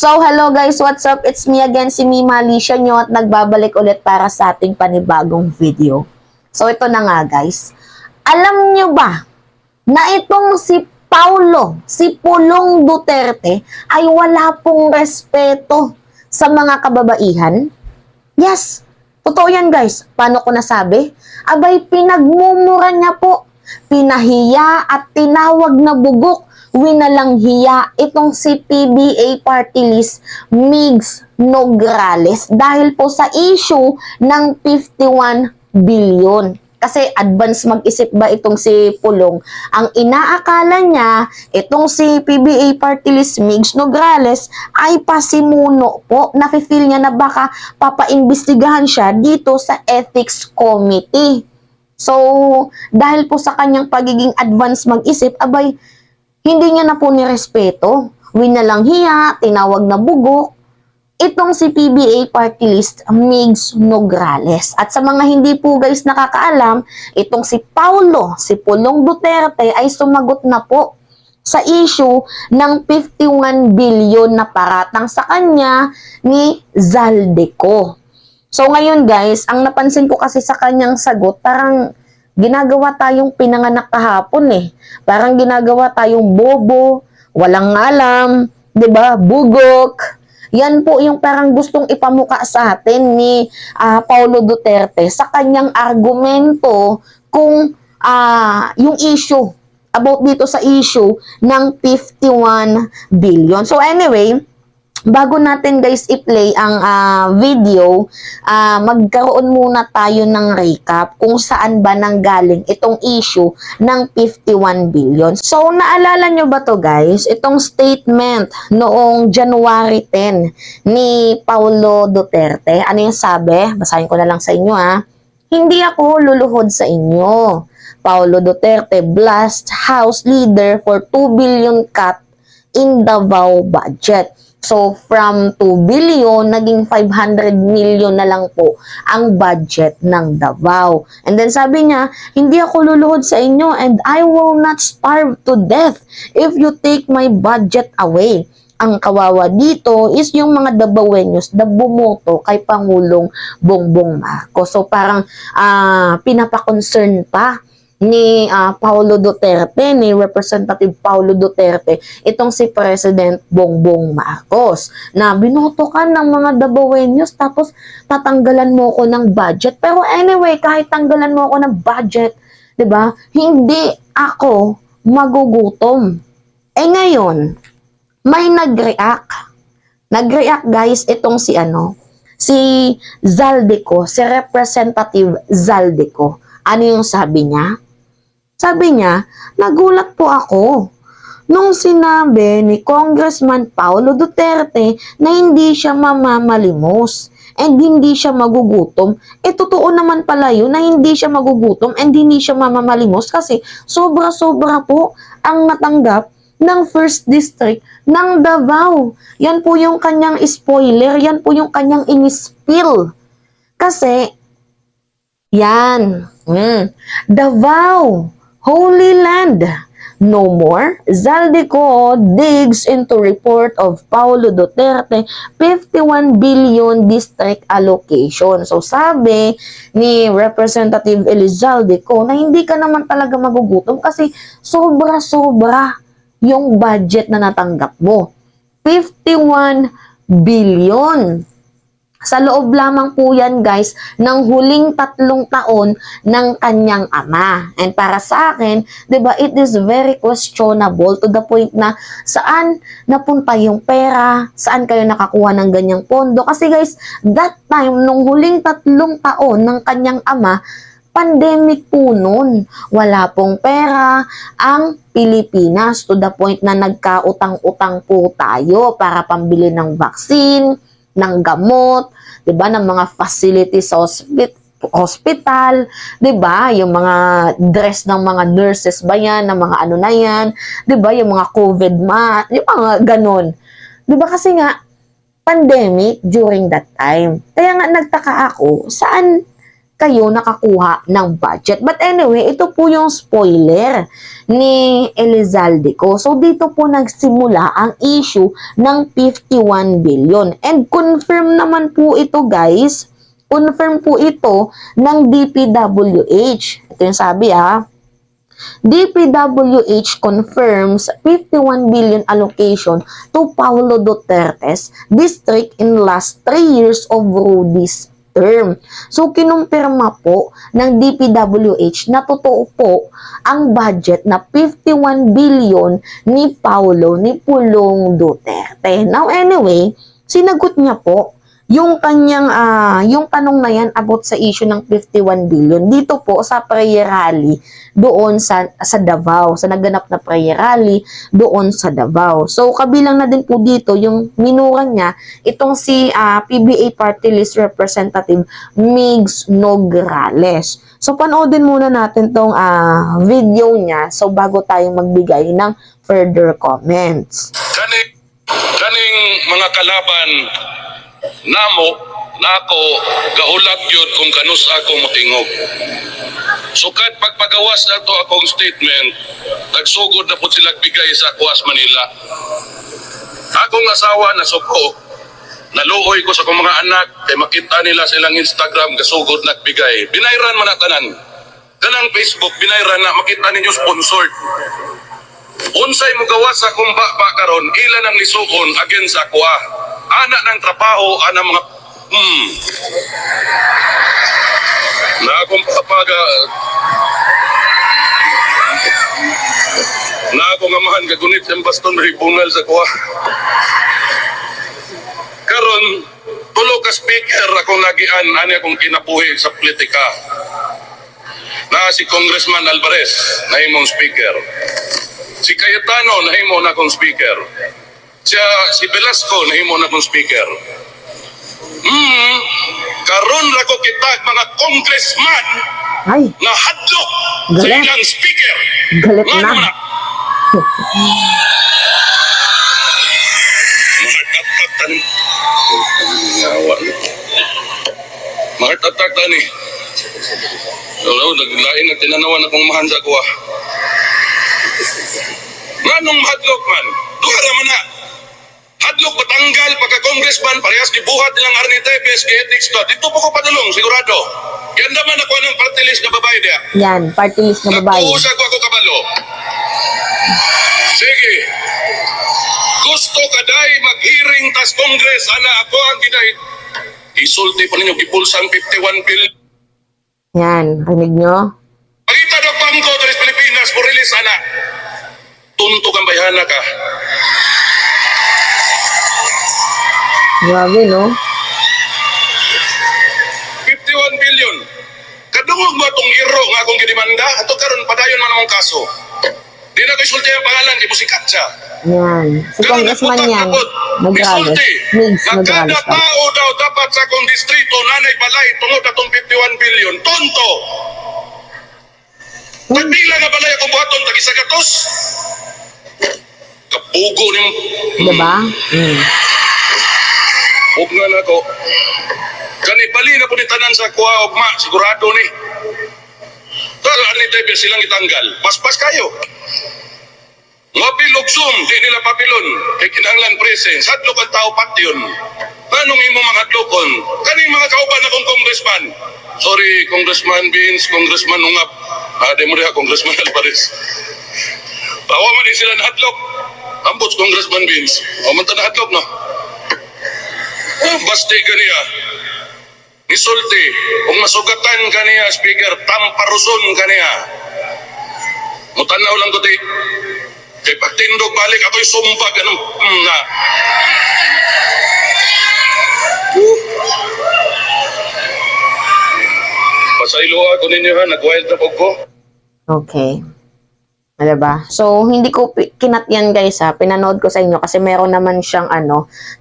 So, hello guys, what's up? It's me again, si Mima Alicia nyo at nagbabalik ulit para sa ating panibagong video. So, ito na nga guys. Alam nyo ba na itong si Pulong Duterte ay wala pong respeto sa mga kababaihan? Yes, totoo yan guys. Paano ko nasabi? Abay, pinagmumura niya po. Pinahiya at tinawag na bugok, winalang hiya itong si PBA Party List Migs Nograles dahil po sa issue ng 51 billion. Kasi advance mag-isip ba itong si Pulong? Ang inaakala niya, itong si PBA Party List Migs Nograles ay pasimuno po. Nafe-feel niya na baka papaimbestigahan siya dito sa Ethics Committee. So, dahil po sa kanyang pagiging advance mag-isip, abay, hindi niya na po nirespeto. Winalang hiya, tinawag na bugok, itong si PBA Party List Migs Nograles. At sa mga hindi po guys nakakaalam, itong si Pulong Duterte ay sumagot na po sa issue ng 51 billion na paratang sa kanya ni Zaldico. So ngayon guys, ang napansin ko kasi sa kanyang sagot, parang ginagawa tayong pinanganak kahapon eh. Parang ginagawa tayong bobo, walang alam, 'di ba? Bugok. Yan po yung parang gustong ipamuka sa atin ni Paulo Duterte sa kanyang argumento kung yung issue about dito sa issue ng 51 billion. So anyway, bago natin guys i-play ang video, magkaroon muna tayo ng recap kung saan ba nanggaling itong issue ng 51 billion. So, naalala nyo ba to guys? Itong statement noong January 10 ni Paulo Duterte. Ano yung sabi? Basahin ko na lang sa inyo ha. Hindi ako luluhod sa inyo. Paulo Duterte blast House Leader for 2 billion cut in Davao budget. So, from 2 billion, naging 500 million na lang po ang budget ng Davao. And then sabi niya, hindi ako luluhod sa inyo and I will not starve to death if you take my budget away. Ang kawawa dito is yung mga Davaoenos na bumoto kay Pangulong Bongbong Marcos. So, parang pinapa-concern pa ni Paulo Duterte, ni Representative Paulo Duterte, itong si President Bongbong Marcos, na binoto ka ng mga Davaoenos tapos tatanggalan mo ko ng budget. Pero anyway, kahit tanggalan mo ako ng budget, 'di ba? Hindi ako magugutom. Eh ngayon, may nag-react. Nag-react guys itong si si Zaldico, si Representative Zaldico. Ano yung sabi niya? Sabi niya, nagulat po ako nung sinabi ni Congressman Paulo Duterte na hindi siya mamamalimos and hindi siya magugutom. Totoo naman pala yun na hindi siya magugutom and hindi siya mamamalimos kasi sobra-sobra po ang natanggap ng 1st District ng Davao. Yan po yung kanyang spoiler, yan po yung kanyang in-spill. Kasi, yan, Davao, Holy Land. No more. Zaldico digs into report of Paulo Duterte 51 billion district allocation. So sabi ni Representative Zaldico na hindi ka naman talaga magugutom kasi sobra-sobra yung budget na natanggap mo. 51 billion. Sa loob lamang po yan guys ng huling 3 taon ng kanyang ama. And para sa akin, 'di ba, it is very questionable to the point na saan napunta yung pera, saan kayo nakakuha ng ganyang pondo. Kasi guys, that time nung huling 3 taon ng kanyang ama, pandemic po nun. Wala pong pera ang Pilipinas to the point na nagkautang-utang po tayo para pambili ng vaccine, ng gamot, 'di ba, ng mga facilities sa hospital, 'di ba, yung mga dress ng mga nurses ba yan, ng mga ano na yan, 'di ba, yung mga COVID mask, yung mga ganun. 'Di ba kasi nga pandemic during that time. Kaya nga nagtaka ako, saan kayo nakakuha ng budget. But anyway, ito po yung spoiler ni Elizalde ko. So, dito po nagsimula ang issue ng 51 billion. And confirm naman po ito, guys. Confirm po ito ng DPWH. Ito yung sabi, DPWH confirms 51 billion allocation to Paulo Duterte's district in last 3 years of Rudy's term. So, kinumpirma po ng DPWH na totoo po ang budget na 51 billion ni Pulong Duterte. Now, anyway, sinagot niya po yung kanyang, yung tanong na yan about sa issue ng 51 billion dito po sa prayer rally doon sa Davao, sa naganap na prayer rally doon sa Davao. So, kabilang na din po dito yung minura niya itong si PBA Party List Representative Migs Nograles. So, panoodin muna natin tong video niya so bago tayong magbigay ng further comments. Kaning mga kalaban nako gahulat yun kung kanus ako motingog. So kahit pagpagawas na to akong statement, nagsugod na po sila bigay sa Kuwas Manila. Akong asawa na suko, naluoy ko sa akong mga anak, kay makita nila sa ilang Instagram, gasugod nagbigay. Binayran man na tanan. Kanang Facebook, binayran na, makita ninyo sponsored. Unsay mo gawas sa akong baba karon, ilan ang lisuon against sa kuha. Anak ng trabaho, anak mga na akong papaga na akong amahan kagunit sa baston ribungal sa kuha. Karon tulo ka speaker akong nagian ani akong kinabuhi sa politika. Na si Congressman Alvarez na imong speaker. Si Cayetano na imo na akong speaker. Si Velasco na imo na akong speaker. Karon ra ko kitag mga congressman Ay, na hadlok sa galit. ilang speaker. Galit Nga na. naman Mahart-attack tani. Mahart-attack tani. Naglain na tinanawan akong mahan sa kuha. Nganong hadlok man? Duhara man na. Hadlok patanggal pagka-congressman, parehas gibuhat nilang Arnie Tevez, kay ethics ka. Dito po ko padulong, sigurado. Yan naman ako ng party list na babae diya. Yan, party list na babae. Nagpuusag ko ako kabalo. Sige. Gusto ka dahi mag-hearing tas Congress, ana ako ang ginahit. Isulti pa ninyo, gipulsang 51 bill. Yan, rinig nyo? Pagita ng bangko dari Pilipinas, mo release ana. Tunto kang bayhana ka. Grabe, no? 51 billion. Kadungog mo itong iro nga akong ginimanda, ato karon padayon man among kaso. Di na kayo sulti ang pangalan, di mo si Katsa. Yan. Si Congressman yan. Nograles. Migs Kada Nograles pa. tao daw dapat sa akong distrito nanay balay tungod atong 51 billion. Tonto! Pagpila nga balay akong buhaton, tagisagatos. Kapugo ni mo. Diba? Huwag nga na ko. Kanibali na po ni tanan sa kuha ugma, sigurado ni. Tala ni Tevez silang itanggal. Paspas kayo. Mga pilugsum, di nila papilon. Kay kinahanglan presence. Hadlok ang tao patyon. Anong imo mga hadlokon? Kaning mga kauban akong congressman. Sorry, Congressman Beans, Congressman Ungap. Di mo rin Congressman Alvarez. Tawa man din sila na hadlok. Ambot, Congressman Beans. O man na hadlok, no? Basti kaniya. Isulti. Kung masugatan kaniya, speaker, tamparuson kaniya. Mutanaw lang ko di. Kay pagtindog balik, ako'y sumpag. Anong, na. Pasaylo ako ninyo ha, nag-wild na po ko. Okay. Diba? So, hindi ko kinat yan guys pinanood ko sa inyo kasi meron naman siyang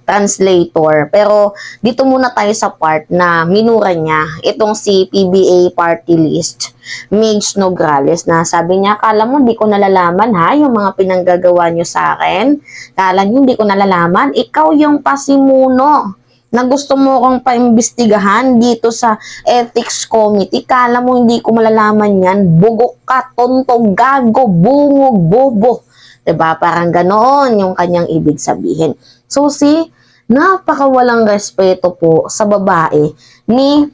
translator. Pero, dito muna tayo sa part na minura niya itong si PBA Party List, Migs Nograles, na sabi niya, kala mo di ko nalalaman yung mga pinanggagawa niyo sa akin. Kala niyo di ko nalalaman, ikaw yung pasimuno na gusto mo kong paimbestigahan dito sa Ethics Committee. Kala mo hindi ko malalaman yan. Bugok ka, tonto, gago, bungog, bobo. Diba? Parang ganoon yung kanyang ibig sabihin. So see, napakawalang respeto po sa babae ni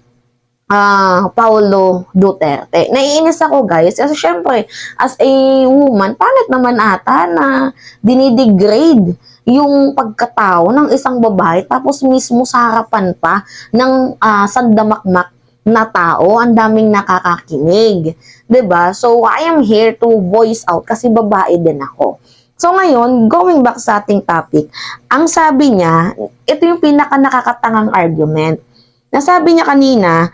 Paulo Duterte. Naiinis ako guys kasi syempre as a woman, palit naman ata na dinidegrade yung pagkatao ng isang babae tapos mismo sa harapan pa ng sandamakmak na tao, ang daming nakakakinig. 'Di ba? So I am here to voice out kasi babae din ako. So ngayon, going back sa ating topic, ang sabi niya, ito yung pinaka nakakatangang argument. Nasabi niya kanina,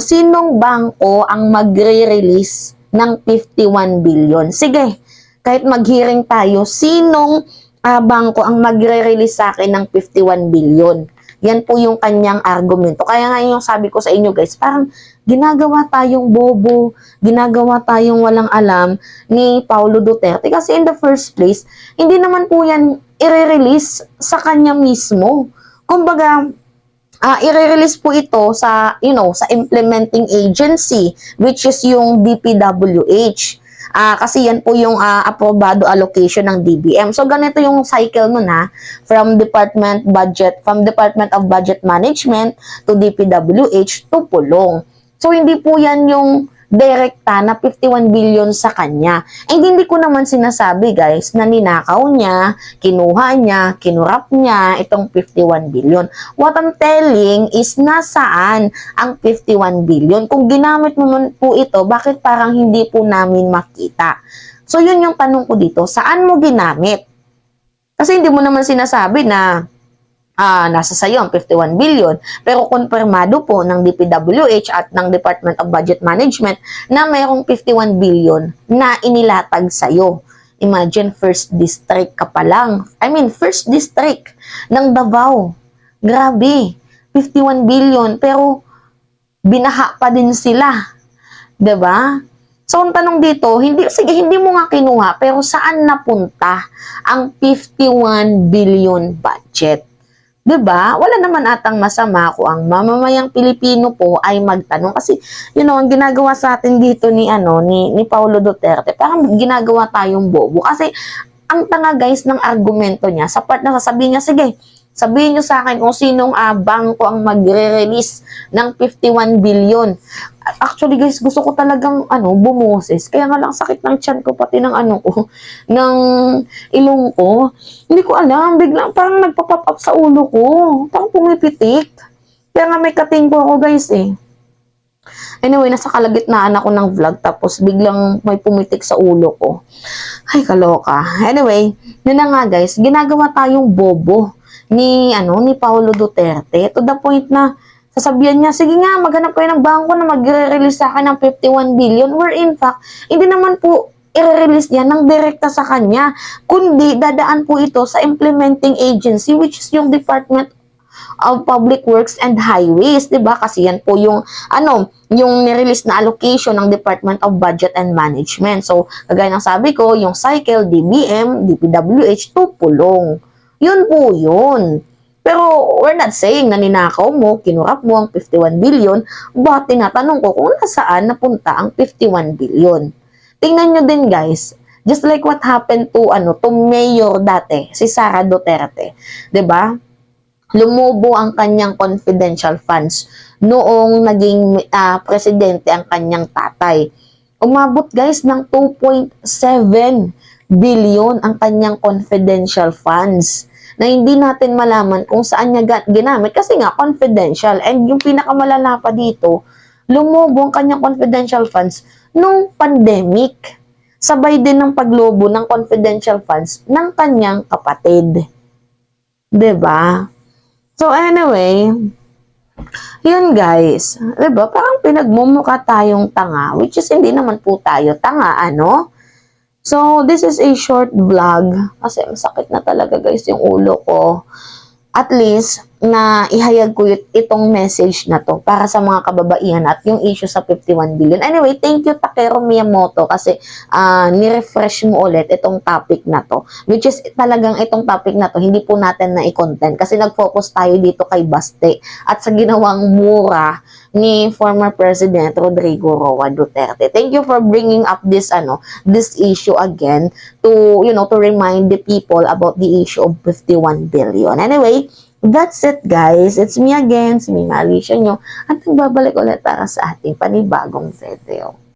sinong bangko ang magre-release ng 51 billion? Sige, kahit mag-hearing tayo, sinong bangko ang magre-release sa akin ng 51 billion? Yan po yung kanyang argumento. Kaya nga yung sabi ko sa inyo guys, parang ginagawa tayong bobo, ginagawa tayong walang alam ni Paulo Duterte. Kasi in the first place, hindi naman po yan i-release sa kanya mismo. Kumbaga, i-release po ito sa, sa implementing agency, which is yung DPWH. Kasi yan po yung aprobado allocation ng DBM. So, ganito yung cycle nun from Department of Budget Management to DPWH to Pulong. So, hindi po yan yung direkta na 51 billion sa kanya. And hindi ko naman sinasabi guys na ninakaw niya, kinuha niya, kinurap niya itong 51 billion. What I'm telling is nasaan ang 51 billion? Kung ginamit mo man po ito, bakit parang hindi po namin makita? So yun yung tanong ko dito, saan mo ginamit? Kasi hindi mo naman sinasabi na nasa sayo ang 51 billion. Pero konfirmado po ng DPWH at ng Department of Budget Management na mayroong 51 billion na inilatag sayo. Imagine, first district ka pa lang. First district ng Davao. Grabe, 51 billion. Pero binaha pa din sila. 'Di ba? So, ang tanong dito, hindi mo nga kinuha, pero saan napunta ang 51 billion budget? 'Di ba? Wala naman atang masama kung ang mamamayang Pilipino po ay magtanong kasi ang ginagawa sa atin dito ni Paulo Duterte, parang ginagawa tayong bobo kasi ang tanga guys ng argumento niya sa part na sasabihin niya, sige, sabihin niyo sa akin kung sinong bangko ang magre-release ng 51 billion. Actually guys, gusto ko talagang bumoses. Kaya nga lang sakit ng tiyan ko pati ng ng ilong ko. Hindi ko alam, biglang parang nagpa-pop up sa ulo ko. Parang pumipitik. Kaya nga may katingko ako guys eh. Anyway, nasa kalagitnaan ako ng vlog tapos biglang may pumitik sa ulo ko. Ay, kaloka. Anyway, yun na nga guys, ginagawa tayong bobo ni Paulo Duterte to the point na sasabihan niya, sige nga, maghanap kayo ng bangko na magre-release sa akin ng 51 billion. Where in fact, hindi naman po i-release niya ng direkta sa kanya, kundi dadaan po ito sa implementing agency which is yung Department of Public Works and Highways, 'di ba? Kasi yan po yung yung ni-release na allocation ng Department of Budget and Management. So, kagaya ng sabi ko, yung cycle DBM, DPWH to Pulong. Yun po yun. Pero we're not saying na ninakaw mo, kinurap mo ang 51 billion, but tinatanong ko kung nasaan napunta ang 51 billion. Tingnan nyo din guys, just like what happened to Mayor dati, si Sara Duterte. 'Di ba? Lumubo ang kanyang confidential funds noong naging presidente ang kanyang tatay. Umabot guys ng 2.7 billion ang kanyang confidential funds na hindi natin malaman kung saan niya ginamit kasi nga confidential. And yung pinakamalala pa dito, lumubo ang kanyang confidential funds nung pandemic. Sabay din ng paglobo ng confidential funds ng kanyang kapatid. 'Di ba? So anyway, yun guys. 'Di ba? Parang pinagmumukha tayong tanga, which is hindi naman po tayo tanga, So, this is a short vlog kasi masakit na talaga guys yung ulo ko. At least, na ihayag ko itong message na to para sa mga kababaihan at yung issue sa 51 billion. Anyway, thank you Takeru Miyamoto kasi ni-refresh mo ulit itong topic na to. Which is talagang itong topic na to, hindi po natin na i-content kasi nag-focus tayo dito kay Baste at sa ginawang mura ni former President Rodrigo Roa Duterte. Thank you for bringing up this this issue again to to remind the people about the issue of 51 billion. Anyway, that's it guys. It's me again, si Mima Alicia nyo, at nagbabalik ulit para sa ating panibagong video.